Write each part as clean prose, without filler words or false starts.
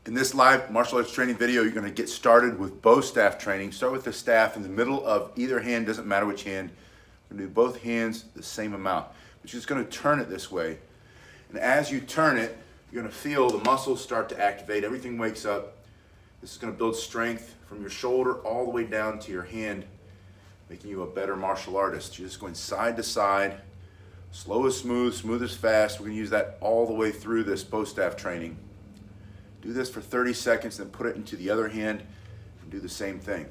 In this live martial arts training video, you're going to get started with bow staff training. Start with the staff in the middle of either hand, doesn't matter which hand. We're going to do both hands the same amount. But you're just going to turn it this way. And as you turn it, you're going to feel the muscles start to activate. Everything wakes up. This is going to build strength from your shoulder all the way down to your hand, making you a better martial artist. You're just going side to side, slow as smooth, smooth as fast. We're going to use that all the way through this bow staff training. Do this for 30 seconds, then put it into the other hand and do the same thing.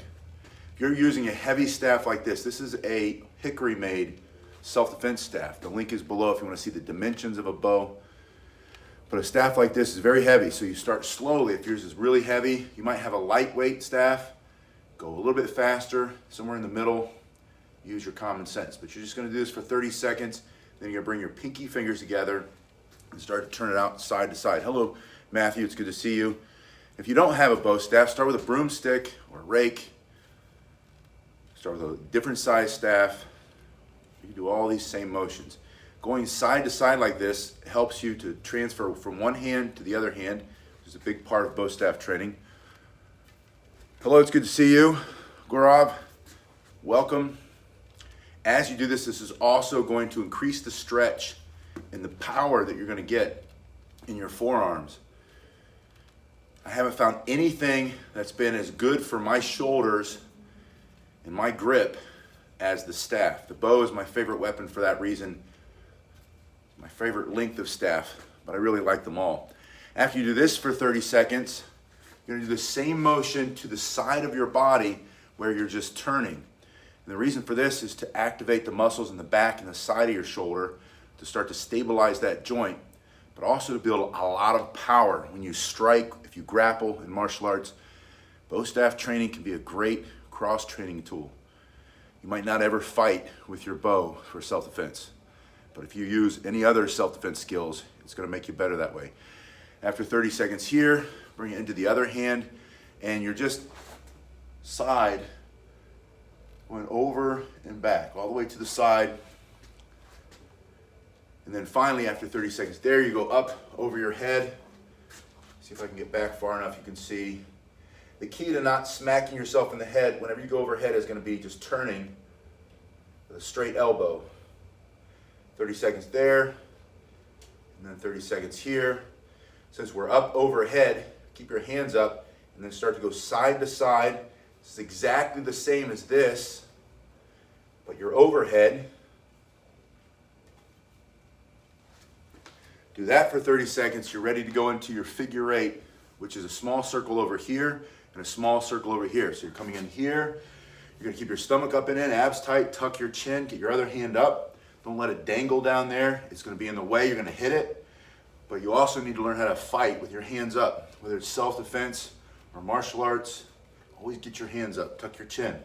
If you're using a heavy staff like this is a hickory-made self-defense staff. The link is below if you want to see the dimensions of a bow. But a staff like this is very heavy, so you start slowly. If yours is really heavy, you might have a lightweight staff. Go a little bit faster, somewhere in the middle. Use your common sense. But you're just going to do this for 30 seconds. Then you're going to bring your pinky fingers together and start to turn it out side to side. Hello, Matthew, it's good to see you. If you don't have a bow staff, start with a broomstick or a rake. Start with a different size staff. You can do all these same motions. Going side to side like this helps you to transfer from one hand to the other hand, which is a big part of bow staff training. Hello, it's good to see you. Gaurav, welcome. As you do this, this is also going to increase the stretch and the power that you're going to get in your forearms. I haven't found anything that's been as good for my shoulders and my grip as the staff. The bow is my favorite weapon for that reason. My favorite length of staff, but I really like them all. After you do this for 30 seconds, you're going to do the same motion to the side of your body where you're just turning. And the reason for this is to activate the muscles in the back and the side of your shoulder to start to stabilize that joint, but also to build a lot of power when you strike, if you grapple in martial arts. Bow staff training can be a great cross-training tool. You might not ever fight with your bow for self-defense, but if you use any other self-defense skills, it's going to make you better that way. After 30 seconds here, bring it into the other hand, and you're just side, going over and back, all the way to the side. And then finally, after 30 seconds there, you go up over your head. See if I can get back far enough you can see. The key to not smacking yourself in the head whenever you go overhead is going to be just turning with a straight elbow. 30 seconds there, and then 30 seconds here. Since we're up overhead, keep your hands up, and then start to go side to side. This is exactly the same as this, but you're overhead. Do that for 30 seconds. You're ready to go into your figure eight, which is a small circle over here and a small circle over here. So you're coming in here. You're going to keep your stomach up and in, abs tight, tuck your chin, get your other hand up. Don't let it dangle down there. It's going to be in the way. You're going to hit it. But you also need to learn how to fight with your hands up, whether it's self-defense or martial arts. Always get your hands up, tuck your chin.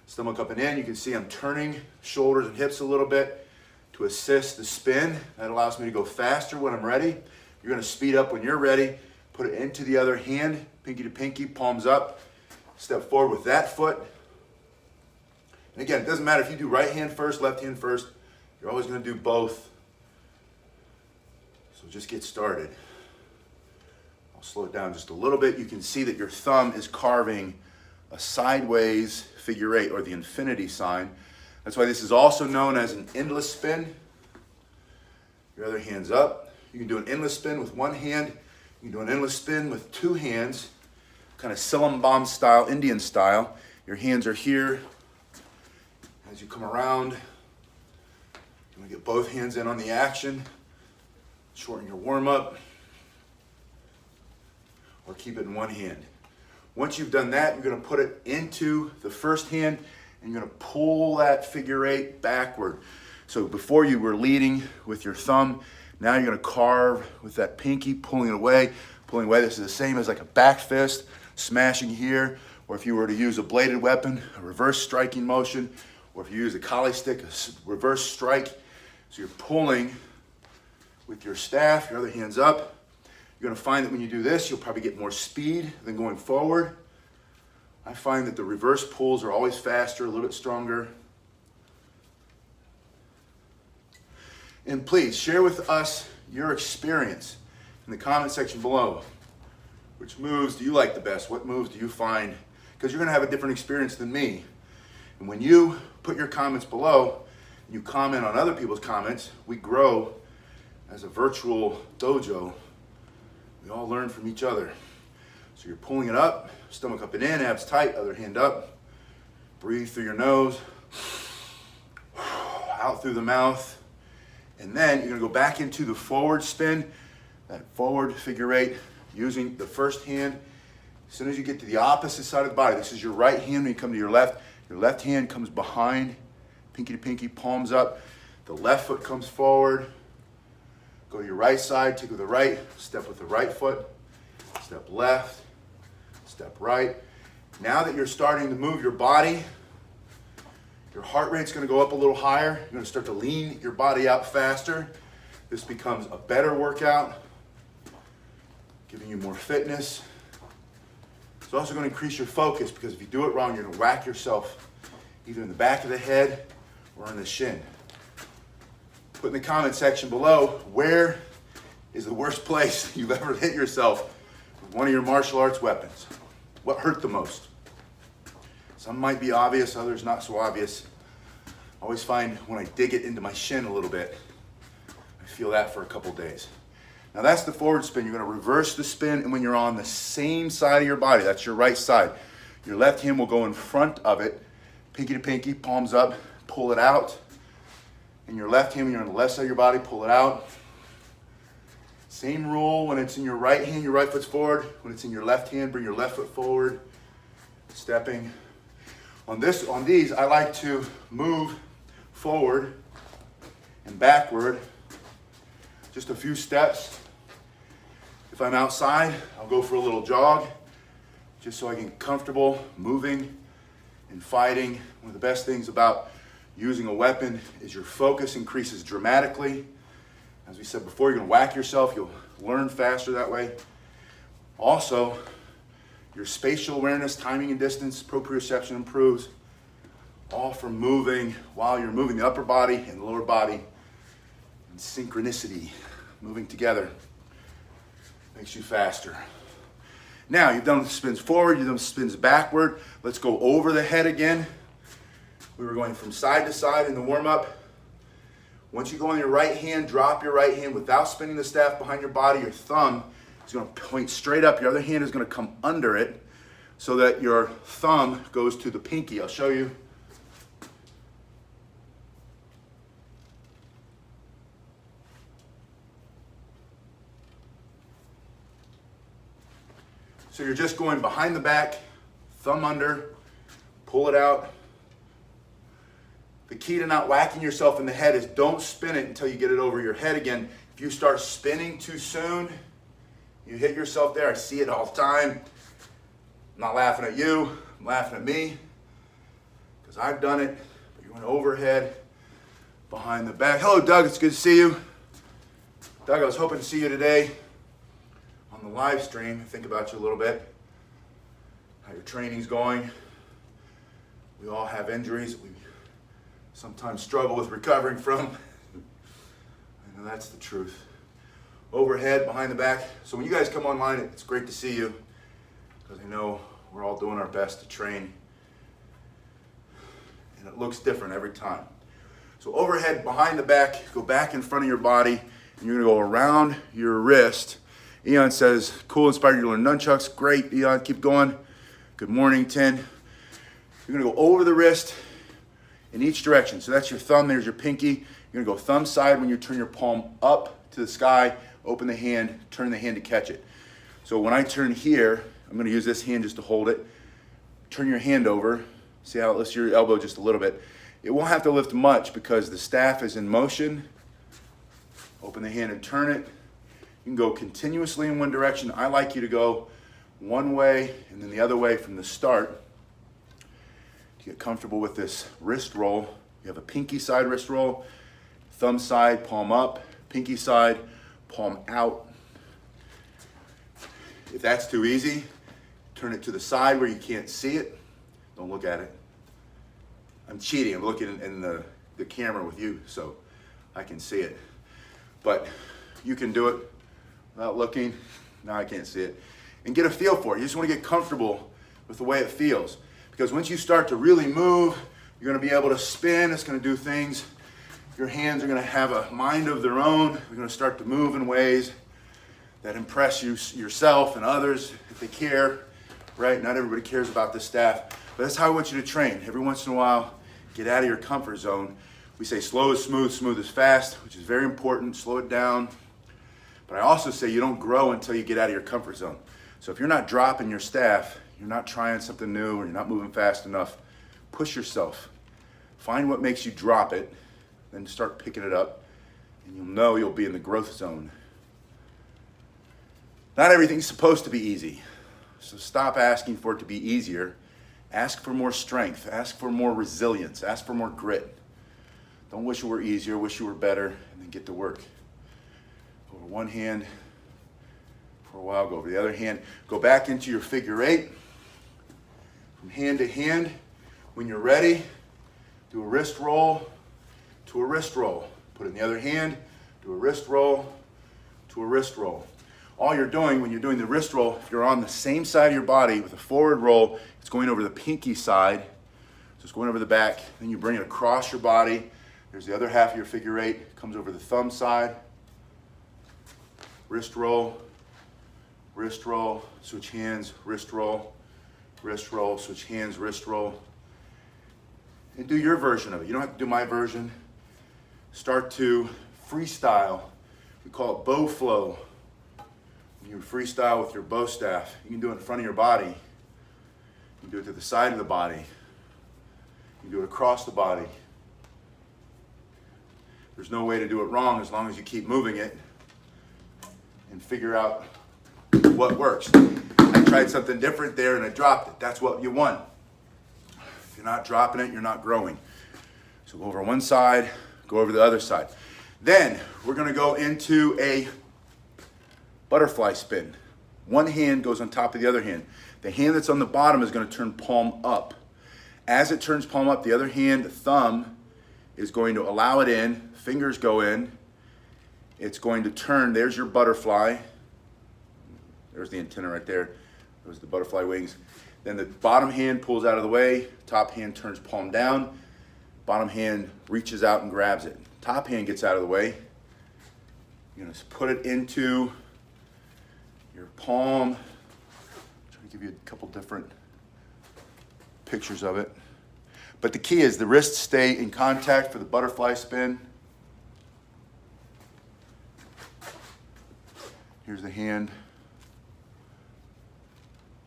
Stomach up and in. You can see I'm turning shoulders and hips a little bit to assist the spin. That allows me to go faster when I'm ready. You're going to speed up when you're ready. Put it into the other hand, pinky to pinky, palms up. Step forward with that foot. And again, it doesn't matter if you do right hand first, left hand first. You're always going to do both. So just get started. I'll slow it down just a little bit. You can see that your thumb is carving a sideways figure eight, or the infinity sign. That's why this is also known as an endless spin. Your other hand's up. You can do an endless spin with one hand. You can do an endless spin with two hands, kind of Silambam style, Indian style. Your hands are here. As you come around, you want to get both hands in on the action. Shorten your warm-up, or keep it in one hand. Once you've done that, you're going to put it into the first hand, and you're going to pull that figure eight backward. So before you were leading with your thumb, now you're going to carve with that pinky, pulling it away. Pulling away, this is the same as like a back fist, smashing here, or if you were to use a bladed weapon, a reverse striking motion, or if you use a kali stick, a reverse strike. So you're pulling with your staff, your other hand's up. You're going to find that when you do this, you'll probably get more speed than going forward. I find that the reverse pulls are always faster, a little bit stronger. And please share with us your experience in the comment section below. Which moves do you like the best? What moves do you find? Because you're gonna have a different experience than me. And when you put your comments below, and you comment on other people's comments, we grow as a virtual dojo. We all learn from each other. So you're pulling it up, stomach up and in, abs tight, other hand up. Breathe through your nose, out through the mouth. And then you're gonna go back into the forward spin, that forward figure eight, using the first hand. As soon as you get to the opposite side of the body, this is your right hand. When you come to your left hand comes behind, pinky to pinky, palms up. The left foot comes forward. Go to your right side, take with the right, step with the right foot, step left, step right. Now that you're starting to move your body, your heart rate's gonna go up a little higher. You're gonna start to lean your body out faster. This becomes a better workout, giving you more fitness. It's also gonna increase your focus, because if you do it wrong, you're gonna whack yourself either in the back of the head or in the shin. Put in the comment section below, where is the worst place you've ever hit yourself with one of your martial arts weapons? What hurt the most? Some might be obvious, others not so obvious. I always find when I dig it into my shin a little bit, I feel that for a couple days. Now that's the forward spin. You're gonna reverse the spin, and when you're on the same side of your body, that's your right side, your left hand will go in front of it, pinky to pinky, palms up, pull it out. And your left hand, when you're on the left side of your body, pull it out. Same rule when it's in your right hand, your right foot's forward. When it's in your left hand, bring your left foot forward, stepping. On these, I like to move forward and backward, just a few steps. If I'm outside, I'll go for a little jog, just so I can get comfortable moving and fighting. One of the best things about using a weapon is your focus increases dramatically. As we said before, you're gonna whack yourself, you'll learn faster that way. Also, your spatial awareness, timing and distance, proprioception improves, all from moving while you're moving the upper body and the lower body in synchronicity, moving together, makes you faster. Now, you've done the spins forward, you've done the spins backward. Let's go over the head again. We were going from side to side in the warm-up. Once you go on your right hand, drop your right hand without spinning the staff behind your body. Your thumb is going to point straight up. Your other hand is going to come under it so that your thumb goes to the pinky. I'll show you. So you're just going behind the back, thumb under, pull it out. The key to not whacking yourself in the head is don't spin it until you get it over your head again. If you start spinning too soon, you hit yourself there. I see it all the time. I'm not laughing at you, I'm laughing at me, because I've done it. But you're going overhead, behind the back. Hello, Doug, it's good to see you. Doug, I was hoping to see you today on the live stream. Think about you a little bit, how your training's going. We all have injuries we sometimes struggle with recovering from. I know that's the truth. Overhead, behind the back. So when you guys come online, it's great to see you, because I know we're all doing our best to train, and it looks different every time. So overhead, behind the back, go back in front of your body, and you're gonna go around your wrist. Eon says, cool, inspired you to learn nunchucks. Great, Eon, keep going. Good morning, Tin. You're gonna go over the wrist in each direction. So that's your thumb, there's your pinky. You're gonna go thumb side when you turn your palm up to the sky, open the hand, turn the hand to catch it. So when I turn here, I'm gonna use this hand just to hold it. Turn your hand over. See how it lifts your elbow just a little bit. It won't have to lift much because the staff is in motion. Open the hand and turn it. You can go continuously in one direction. I like you to go one way and then the other way from the start. To get comfortable with this wrist roll, you have a pinky side wrist roll, thumb side, palm up, pinky side, palm out. If that's too easy, turn it to the side where you can't see it. Don't look at it. I'm cheating, I'm looking in the camera with you so I can see it. But you can do it without looking. Now I can't see it. and get a feel for it. You just want to get comfortable with the way it feels. Because once you start to really move, you're going to be able to spin. It's going to do things. Your hands are going to have a mind of their own. You're going to start to move in ways that impress you, yourself and others if they care, right? Not everybody cares about this staff, but that's how I want you to train. Every once in a while, get out of your comfort zone. We say slow is smooth, smooth is fast, which is very important. Slow it down. But I also say you don't grow until you get out of your comfort zone. So if you're not dropping your staff, you're not trying something new, or you're not moving fast enough, push yourself. Find what makes you drop it, then start picking it up, and you'll know you'll be in the growth zone. Not everything's supposed to be easy. So stop asking for it to be easier. Ask for more strength. Ask for more resilience. Ask for more grit. Don't wish it were easier, wish you were better, and then get to work. Over one hand for a while, go over the other hand. Go back into your figure eight. From hand to hand. When you're ready, do a wrist roll to a wrist roll. Put it in the other hand, do a wrist roll to a wrist roll. All you're doing when you're doing the wrist roll, if you're on the same side of your body with a forward roll, it's going over the pinky side. So it's going over the back. Then you bring it across your body. There's the other half of your figure eight. It comes over the thumb side. Wrist roll, switch hands, wrist roll, switch hands, wrist roll. And do your version of it. You don't have to do my version. Start to freestyle. We call it bow flow. When you freestyle with your bow staff, you can do it in front of your body. You can do it to the side of the body. You can do it across the body. There's no way to do it wrong as long as you keep moving it and figure out what works. I tried something different there and I dropped it. That's what you want. If you're not dropping it, you're not growing. So go over one side, go over the other side. Then we're going to go into a butterfly spin. One hand goes on top of the other hand. The hand that's on the bottom is going to turn palm up. As it turns palm up, the other hand, the thumb, is going to allow it in. Fingers go in. It's going to turn. There's your butterfly. There's the antenna right there. Those are the butterfly wings. Then the bottom hand pulls out of the way. Top hand turns palm down. Bottom hand reaches out and grabs it. Top hand gets out of the way. You're going to put it into your palm. Try to give you a couple different pictures of it. But the key is the wrists stay in contact for the butterfly spin. Here's the hand.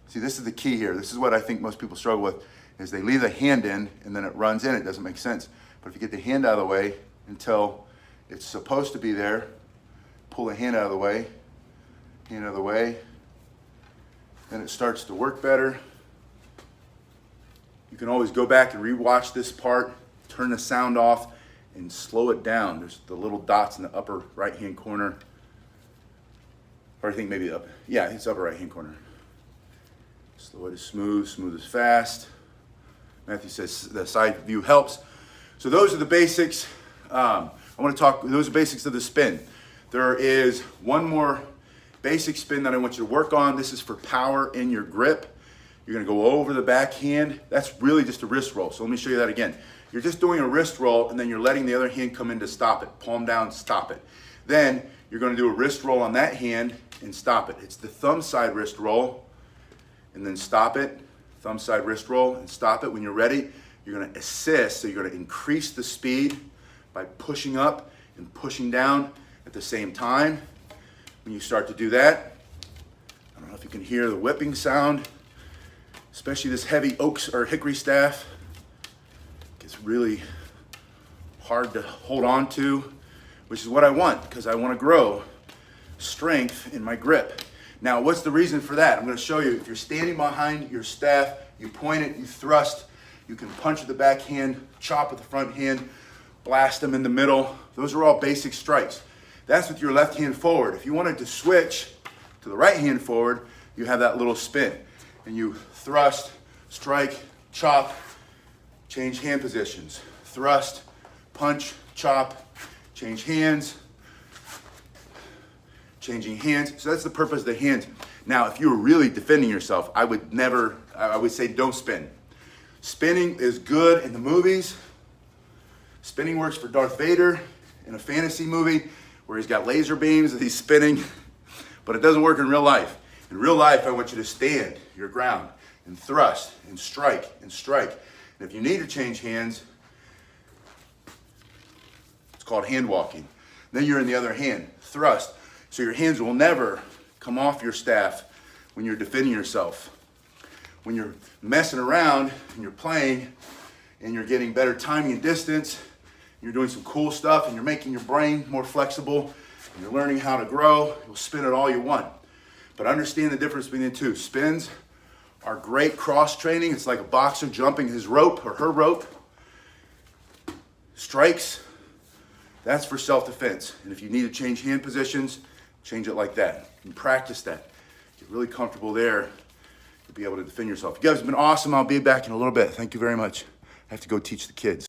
See, this is the key here. This is what I think most people struggle with, is they leave the hand in and then it runs in. It doesn't make sense. But if you get the hand out of the way until it's supposed to be there, pull the hand out of the way, hand out of the way, then it starts to work better. You can always go back and rewatch this part, turn the sound off, and slow it down. There's the little dots in the upper right-hand corner. Or I think maybe up. Yeah, it's upper right-hand corner. Slow it is smooth, smooth is fast. Matthew says the side view helps. So those are the basics. I want to talk, those are basics of the spin. There is one more basic spin that I want you to work on. This is for power in your grip. You're going to go over the backhand. That's really just a wrist roll. So let me show you that again. You're just doing a wrist roll and then you're letting the other hand come in to stop it. Palm down, stop it. Then you're going to do a wrist roll on that hand and stop it. It's the thumb side wrist roll and then stop it. Thumb side wrist roll and stop it. When you're ready, you're going to assist. So you're going to increase the speed by pushing up and pushing down at the same time. When you start to do that, I don't know if you can hear the whipping sound, especially this heavy oak or hickory staff. It's really hard to hold on to, which is what I want because I want to grow strength in my grip. Now, what's the reason for that? I'm going to show you. If you're standing behind your staff, you point it, you thrust, you can punch with the back hand, chop with the front hand, blast them in the middle. Those are all basic strikes. That's with your left hand forward. If you wanted to switch to the right hand forward, you have that little spin. And you thrust, strike, chop, change hand positions. Thrust, punch, chop, change hands, changing hands. So that's the purpose of the hands. Now, if you were really defending yourself, I would say don't spin. Spinning is good in the movies. Spinning works for Darth Vader in a fantasy movie where he's got laser beams that he's spinning, but it doesn't work in real life. In real life, I want you to stand your ground and thrust and strike and strike. And if you need to change hands, it's called hand walking. Then you're in the other hand, thrust. So your hands will never come off your staff when you're defending yourself. When you're messing around and you're playing and you're getting better timing and distance, you're doing some cool stuff and you're making your brain more flexible, and you're learning how to grow, you'll spin it all you want. But understand the difference between the two. Spins are great cross training. It's like a boxer jumping his rope or her rope. Strikes, that's for self-defense. And if you need to change hand positions, change it like that. And practice that. Get really comfortable there. You'll be able to defend yourself. You guys have been awesome. I'll be back in a little bit. Thank you very much. I have to go teach the kids.